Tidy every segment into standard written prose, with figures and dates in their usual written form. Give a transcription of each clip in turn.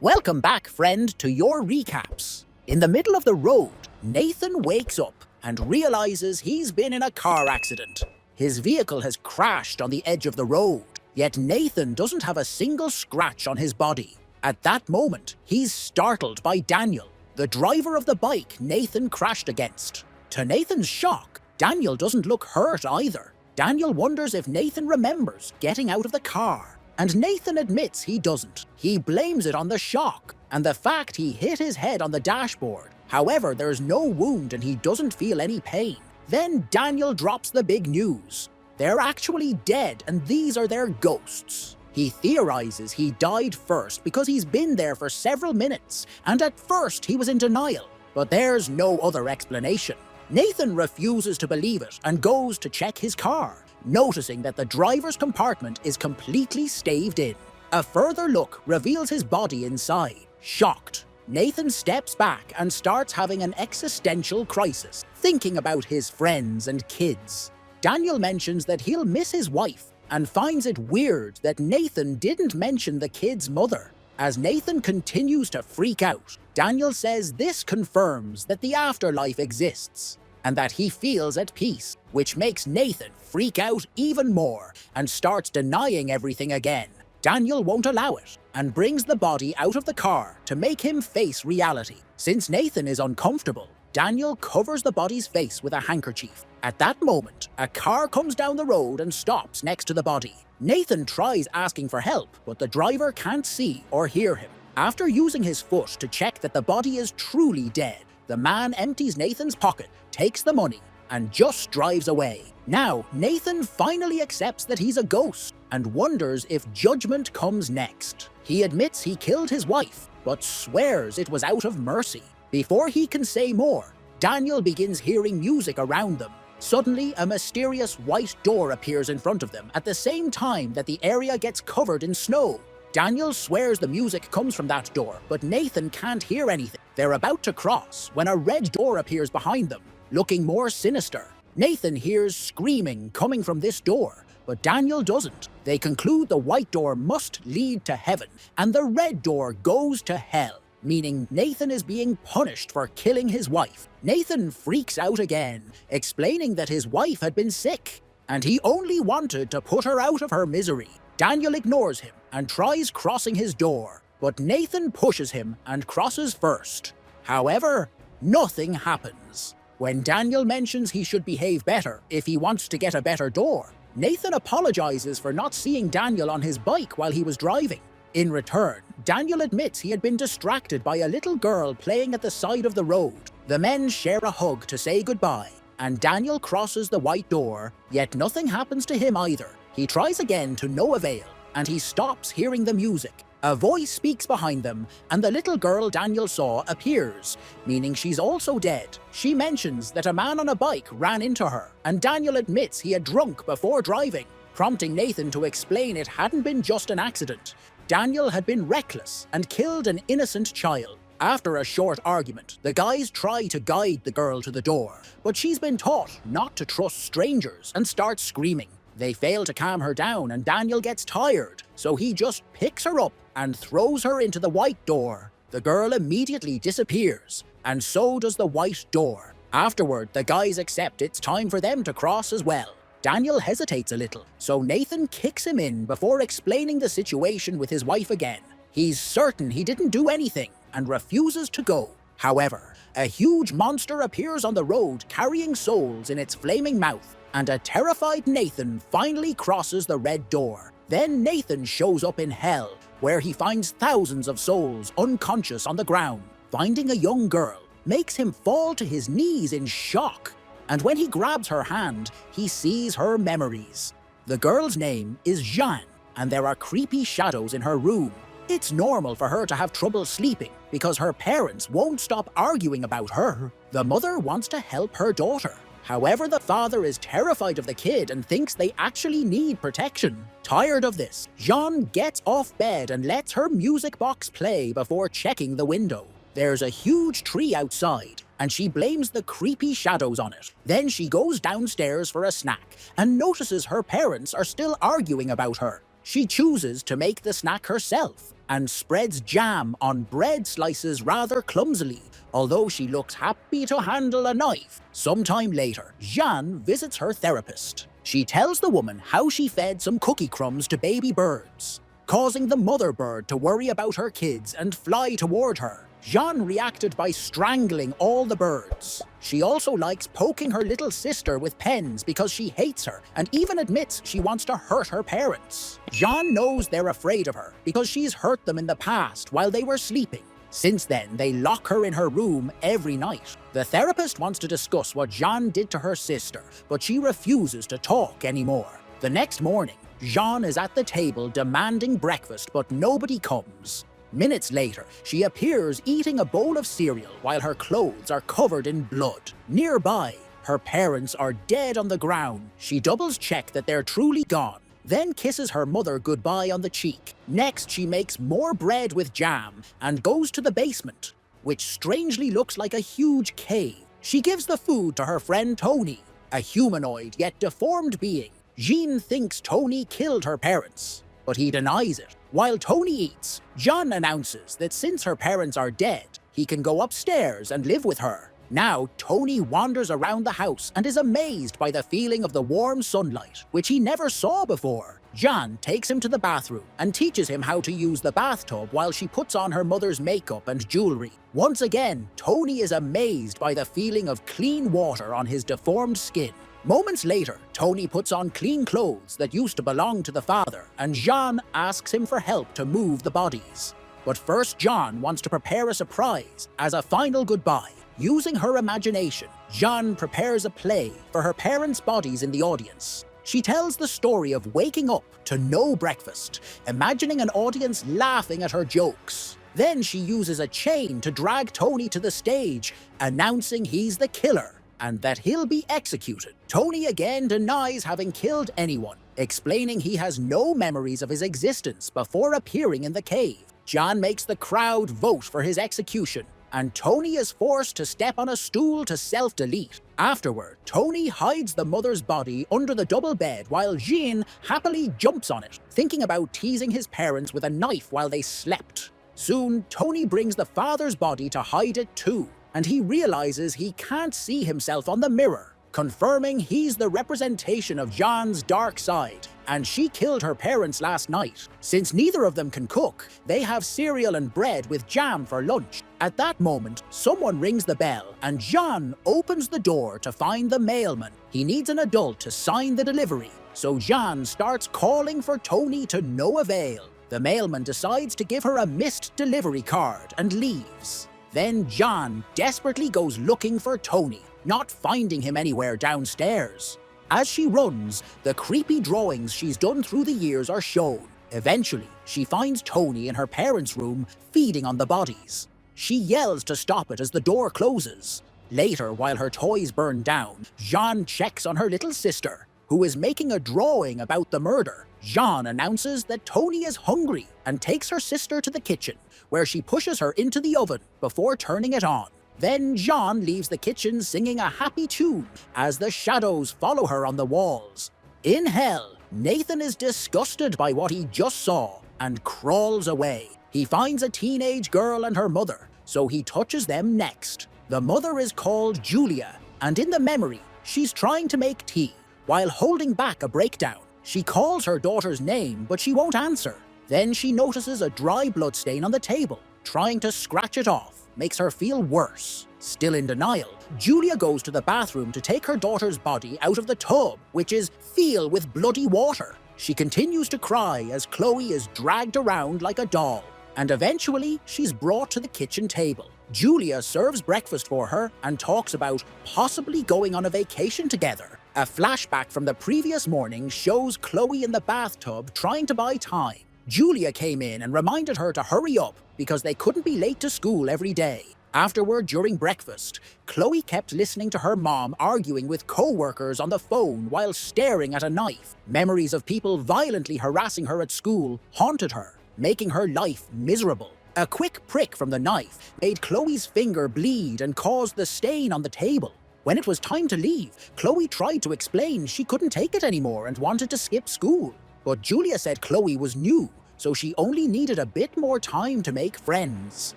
Welcome back, friend, to your recaps. In the middle of the road, Nathan wakes up and realizes he's been in a car accident. His vehicle has crashed on the edge of the road, yet Nathan doesn't have a single scratch on his body. At that moment, he's startled by Daniel, the driver of the bike Nathan crashed against. To Nathan's shock, Daniel doesn't look hurt either. Daniel wonders if Nathan remembers getting out of the car, and Nathan admits he doesn't. He blames it on the shock and the fact he hit his head on the dashboard. However, there's no wound and he doesn't feel any pain. Then Daniel drops the big news. They're actually dead and these are their ghosts. He theorizes he died first because he's been there for several minutes, and at first he was in denial. But there's no other explanation. Nathan refuses to believe it and goes to check his car, noticing that the driver's compartment is completely staved in. A further look reveals his body inside. Shocked, Nathan steps back and starts having an existential crisis, thinking about his friends and kids. Daniel mentions that he'll miss his wife and finds it weird that Nathan didn't mention the kid's mother. As Nathan continues to freak out, Daniel says this confirms that the afterlife exists and that he feels at peace, which makes Nathan freak out even more and starts denying everything again. Daniel won't allow it and brings the body out of the car to make him face reality. Since Nathan is uncomfortable, Daniel covers the body's face with a handkerchief. At that moment, a car comes down the road and stops next to the body. Nathan tries asking for help, but the driver can't see or hear him. After using his foot to check that the body is truly dead, the man empties Nathan's pocket, takes the money, and just drives away. Now, Nathan finally accepts that he's a ghost and wonders if judgment comes next. He admits he killed his wife, but swears it was out of mercy. Before he can say more, Daniel begins hearing music around them. Suddenly, a mysterious white door appears in front of them at the same time that the area gets covered in snow. Daniel swears the music comes from that door, but Nathan can't hear anything. They're about to cross when a red door appears behind them, looking more sinister. Nathan hears screaming coming from this door, but Daniel doesn't. They conclude the white door must lead to heaven, and the red door goes to hell, meaning Nathan is being punished for killing his wife. Nathan freaks out again, explaining that his wife had been sick, and he only wanted to put her out of her misery. Daniel ignores him and tries crossing his door, but Nathan pushes him and crosses first. However, nothing happens. When Daniel mentions he should behave better if he wants to get a better door, Nathan apologizes for not seeing Daniel on his bike while he was driving. In return, Daniel admits he had been distracted by a little girl playing at the side of the road. The men share a hug to say goodbye, and Daniel crosses the white door, yet nothing happens to him either. He tries again to no avail, and he stops hearing the music. A voice speaks behind them, and the little girl Daniel saw appears, meaning she's also dead. She mentions that a man on a bike ran into her, and Daniel admits he had drunk before driving, prompting Nathan to explain it hadn't been just an accident. Daniel had been reckless and killed an innocent child. After a short argument, the guys try to guide the girl to the door, but she's been taught not to trust strangers and starts screaming. They fail to calm her down and Daniel gets tired, so he just picks her up and throws her into the white door. The girl immediately disappears, and so does the white door. Afterward, the guys accept it's time for them to cross as well. Daniel hesitates a little, so Nathan kicks him in before explaining the situation with his wife again. He's certain he didn't do anything and refuses to go. However, a huge monster appears on the road carrying souls in its flaming mouth, and a terrified Nathan finally crosses the red door. Then Nathan shows up in hell, where he finds thousands of souls unconscious on the ground. Finding a young girl makes him fall to his knees in shock, and when he grabs her hand, he sees her memories. The girl's name is Jeanne, and there are creepy shadows in her room. It's normal for her to have trouble sleeping because her parents won't stop arguing about her. The mother wants to help her daughter. However, the father is terrified of the kid and thinks they actually need protection. Tired of this, Jeanne gets off bed and lets her music box play before checking the window. There's a huge tree outside, and she blames the creepy shadows on it. Then she goes downstairs for a snack and notices her parents are still arguing about her. She chooses to make the snack herself and spreads jam on bread slices rather clumsily, although she looks happy to handle a knife. Sometime later, Jeanne visits her therapist. She tells the woman how she fed some cookie crumbs to baby birds, causing the mother bird to worry about her kids and fly toward her. Jeanne reacted by strangling all the birds. She also likes poking her little sister with pens because she hates her and even admits she wants to hurt her parents. Jeanne knows they're afraid of her because she's hurt them in the past while they were sleeping. Since then, they lock her in her room every night. The therapist wants to discuss what Jeanne did to her sister, but she refuses to talk anymore. The next morning, Jeanne is at the table demanding breakfast, but nobody comes. Minutes later, she appears eating a bowl of cereal while her clothes are covered in blood. Nearby, her parents are dead on the ground. She doubles-checks that they're truly gone, then kisses her mother goodbye on the cheek. Next, she makes more bread with jam and goes to the basement, which strangely looks like a huge cave. She gives the food to her friend Tony, a humanoid yet deformed being. Jean thinks Tony killed her parents, but he denies it. While Tony eats, John announces that since her parents are dead, he can go upstairs and live with her. Now, Tony wanders around the house and is amazed by the feeling of the warm sunlight, which he never saw before. John takes him to the bathroom and teaches him how to use the bathtub while she puts on her mother's makeup and jewelry. Once again, Tony is amazed by the feeling of clean water on his deformed skin. Moments later, Tony puts on clean clothes that used to belong to the father, and Jean asks him for help to move the bodies. But first, Jean wants to prepare a surprise as a final goodbye. Using her imagination, Jean prepares a play for her parents' bodies in the audience. She tells the story of waking up to no breakfast, imagining an audience laughing at her jokes. Then she uses a chain to drag Tony to the stage, announcing he's the killer and that he'll be executed. Tony again denies having killed anyone, explaining he has no memories of his existence before appearing in the cave. John makes the crowd vote for his execution, and Tony is forced to step on a stool to self-delete. Afterward, Tony hides the mother's body under the double bed while Jean happily jumps on it, thinking about teasing his parents with a knife while they slept. Soon, Tony brings the father's body to hide it too, and he realizes he can't see himself on the mirror, confirming he's the representation of Jean's dark side, and she killed her parents last night. Since neither of them can cook, they have cereal and bread with jam for lunch. At that moment, someone rings the bell, and Jean opens the door to find the mailman. He needs an adult to sign the delivery, so Jean starts calling for Tony to no avail. The mailman decides to give her a missed delivery card and leaves. Then John desperately goes looking for Tony, not finding him anywhere downstairs. As she runs, the creepy drawings she's done through the years are shown. Eventually, she finds Tony in her parents' room feeding on the bodies. She yells to stop it as the door closes. Later, while her toys burn down, Jean checks on her little sister, who is making a drawing about the murder. Jean announces that Tony is hungry and takes her sister to the kitchen, where she pushes her into the oven before turning it on. Then Jean leaves the kitchen singing a happy tune as the shadows follow her on the walls. In hell, Nathan is disgusted by what he just saw and crawls away. He finds a teenage girl and her mother, so he touches them next. The mother is called Julia, and in the memory, she's trying to make tea while holding back a breakdown. She calls her daughter's name, but she won't answer. Then she notices a dry bloodstain on the table. Trying to scratch it off makes her feel worse. Still in denial, Julia goes to the bathroom to take her daughter's body out of the tub, which is filled with bloody water. She continues to cry as Chloe is dragged around like a doll, and eventually she's brought to the kitchen table. Julia serves breakfast for her and talks about possibly going on a vacation together. A flashback from the previous morning shows Chloe in the bathtub trying to buy time. Julia came in and reminded her to hurry up because they couldn't be late to school every day. Afterward, during breakfast, Chloe kept listening to her mom arguing with co-workers on the phone while staring at a knife. Memories of people violently harassing her at school haunted her, making her life miserable. A quick prick from the knife made Chloe's finger bleed and caused the stain on the table. When it was time to leave, Chloe tried to explain she couldn't take it anymore and wanted to skip school. but Julia said Chloe was new, so she only needed a bit more time to make friends.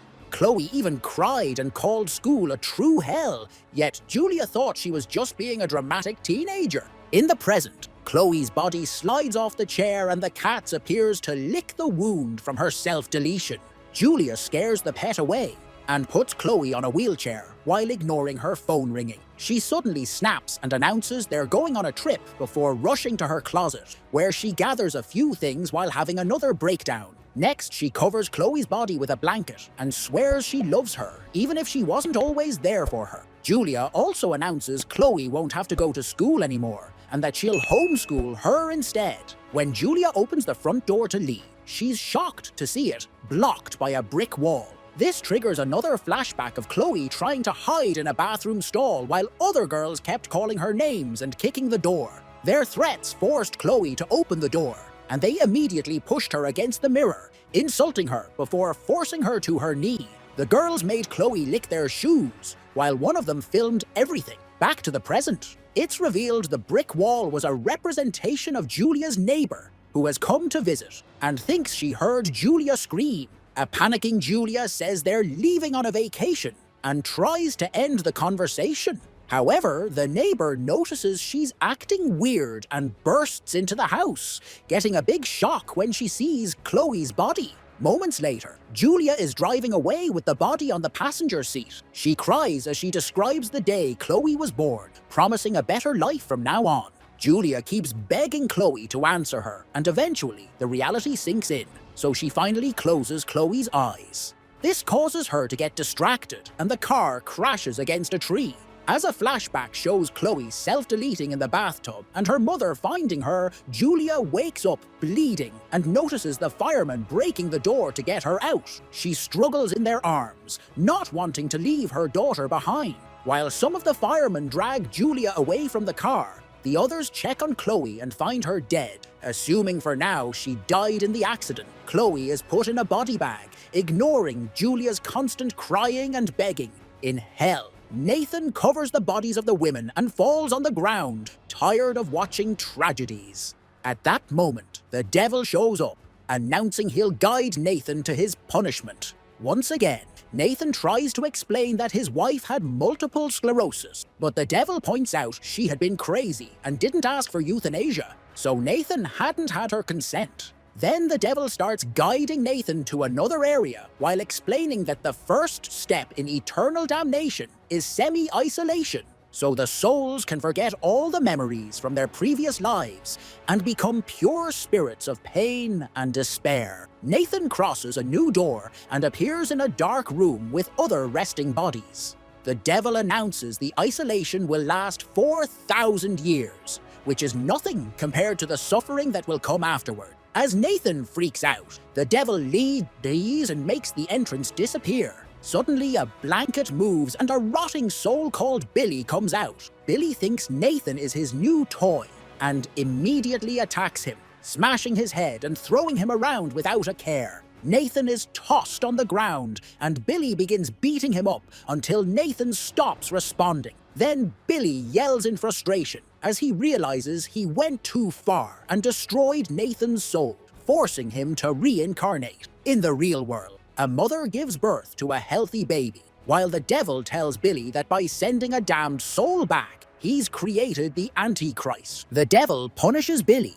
Chloe even cried and called school a true hell, yet Julia thought she was just being a dramatic teenager. In the present, Chloe's body slides off the chair and the cat appears to lick the wound from her self-deletion. Julia scares the pet away and puts Chloe on a wheelchair while ignoring her phone ringing. She suddenly snaps and announces they're going on a trip before rushing to her closet, where she gathers a few things while having another breakdown. Next, she covers Chloe's body with a blanket and swears she loves her, even if she wasn't always there for her. Julia also announces Chloe won't have to go to school anymore, and that she'll homeschool her instead. When Julia opens the front door to leave, she's shocked to see it blocked by a brick wall. This triggers another flashback of Chloe trying to hide in a bathroom stall while other girls kept calling her names and kicking the door. Their threats forced Chloe to open the door, and they immediately pushed her against the mirror, insulting her before forcing her to her knee. The girls made Chloe lick their shoes, while one of them filmed everything. Back to the present. It's revealed the brick wall was a representation of Julia's neighbor, who has come to visit and thinks she heard Julia scream. A panicking Julia says they're leaving on a vacation and tries to end the conversation. However, the neighbor notices she's acting weird and bursts into the house, getting a big shock when she sees Chloe's body. Moments later, Julia is driving away with the body on the passenger seat. She cries as she describes the day Chloe was born, promising a better life from now on. Julia keeps begging Chloe to answer her, and eventually the reality sinks in, so she finally closes Chloe's eyes. This causes her to get distracted, and the car crashes against a tree. As a flashback shows Chloe self-deleting in the bathtub and her mother finding her, Julia wakes up bleeding and notices the firemen breaking the door to get her out. She struggles in their arms, not wanting to leave her daughter behind. While some of the firemen drag Julia away from the car, the others check on Chloe and find her dead. Assuming for now she died in the accident, Chloe is put in a body bag, ignoring Julia's constant crying and begging. In hell, Nathan covers the bodies of the women and falls on the ground, tired of watching tragedies. At that moment, the devil shows up, announcing he'll guide Nathan to his punishment. Once again, Nathan tries to explain that his wife had multiple sclerosis, but the devil points out she had been crazy and didn't ask for euthanasia, so Nathan hadn't had her consent. Then the devil starts guiding Nathan to another area while explaining that the first step in eternal damnation is semi-isolation, so the souls can forget all the memories from their previous lives and become pure spirits of pain and despair. Nathan crosses a new door and appears in a dark room with other resting bodies. The devil announces the isolation will last 4,000 years, which is nothing compared to the suffering that will come afterward. As Nathan freaks out, the devil leaves and makes the entrance disappear. Suddenly, a blanket moves and a rotting soul called Billy comes out. Billy thinks Nathan is his new toy and immediately attacks him, smashing his head and throwing him around without a care. Nathan is tossed on the ground and Billy begins beating him up until Nathan stops responding. Then Billy yells in frustration as he realizes he went too far and destroyed Nathan's soul, forcing him to reincarnate. In the real world, a mother gives birth to a healthy baby, while the devil tells Billy that by sending a damned soul back, he's created the Antichrist. The devil punishes Billy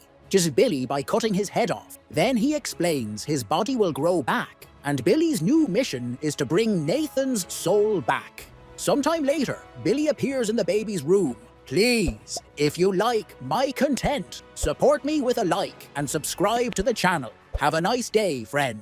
by cutting his head off. Then he explains his body will grow back, and Billy's new mission is to bring Nathan's soul back. Sometime later, Billy appears in the baby's room. Please, if you like my content, support me with a like and subscribe to the channel. Have a nice day, friend.